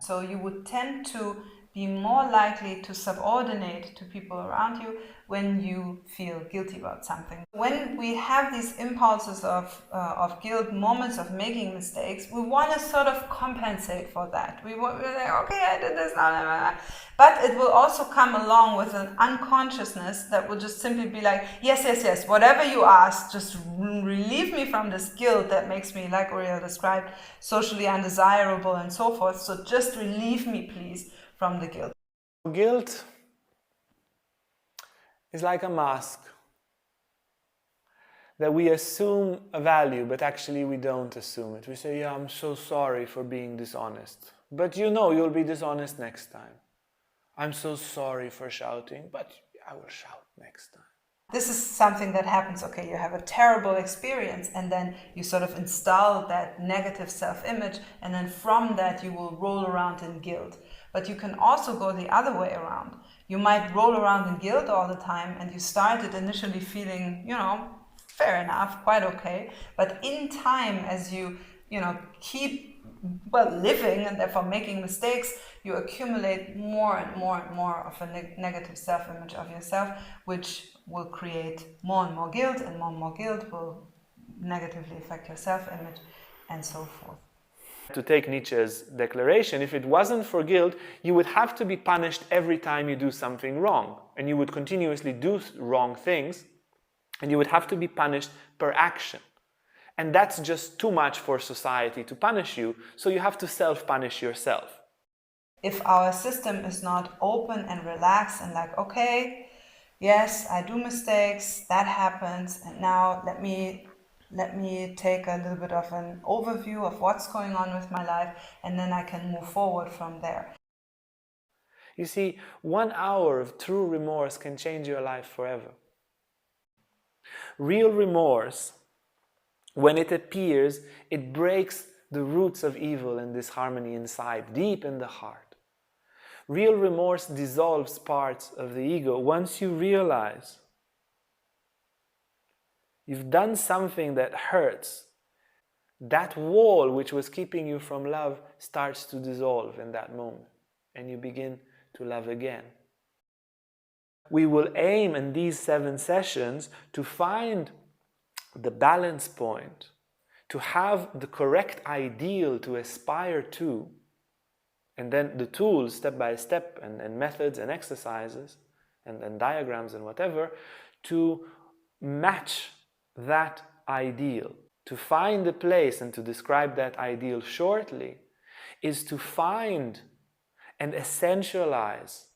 So you would tend to be more likely to subordinate to people around you when you feel guilty about something. When we have these impulses of guilt, moments of making mistakes, we want to sort of compensate for that. We're like, okay, I did this, blah, blah, blah. But it will also come along with an unconsciousness that will just simply be like, yes, whatever you ask, just relieve me from this guilt that makes me, like Uriel described, socially undesirable and so forth. So just relieve me, please, from the guilt. Guilt is like a mask that we assume a value, but actually we don't assume it. We say, yeah, I'm so sorry for being dishonest. But you know you'll be dishonest next time. I'm so sorry for shouting, but I will shout next time. This is something that happens, okay, you have a terrible experience and then you sort of install that negative self-image, and then from that you will roll around in guilt. But you can also go the other way around. You might roll around in guilt all the time and you started initially feeling, fair enough, quite okay. But in time, as you keep living and therefore making mistakes, you accumulate more and more of a negative self-image of yourself, which will create more and more guilt, and more guilt will negatively affect your self-image, and so forth. To take Nietzsche's declaration, if it wasn't for guilt, you would have to be punished every time you do something wrong, and you would continuously do wrong things, and you would have to be punished per action. And that's just too much for society to punish you, so you have to self-punish yourself. If our system is not open and relaxed and like, okay, yes, I do mistakes, that happens, and now let me take a little bit of an overview of what's going on with my life, and then I can move forward from there. You see, 1 hour of true remorse can change your life forever. Real remorse, when it appears, it breaks the roots of evil and disharmony inside, deep in the heart. Real remorse dissolves parts of the ego. Once you realize you've done something that hurts, that wall which was keeping you from love starts to dissolve in that moment, and you begin to love again. We will aim in these 7 sessions to find the balance point, to have the correct ideal to aspire to, and then the tools step by step, and methods and exercises and diagrams and whatever, to match that ideal. To find the place and to describe that ideal shortly is to find and essentialize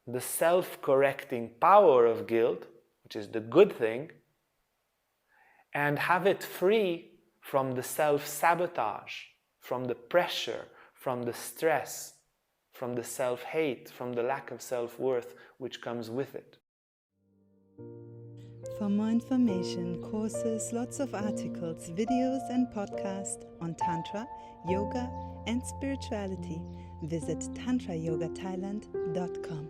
the self-correcting power of guilt, which is the good thing, and have it free from the self-sabotage, from the pressure, from the stress, from the self-hate, from the lack of self-worth which comes with it. For more information, courses, lots of articles, videos and podcasts on Tantra, yoga and spirituality, visit tantrayogathailand.com.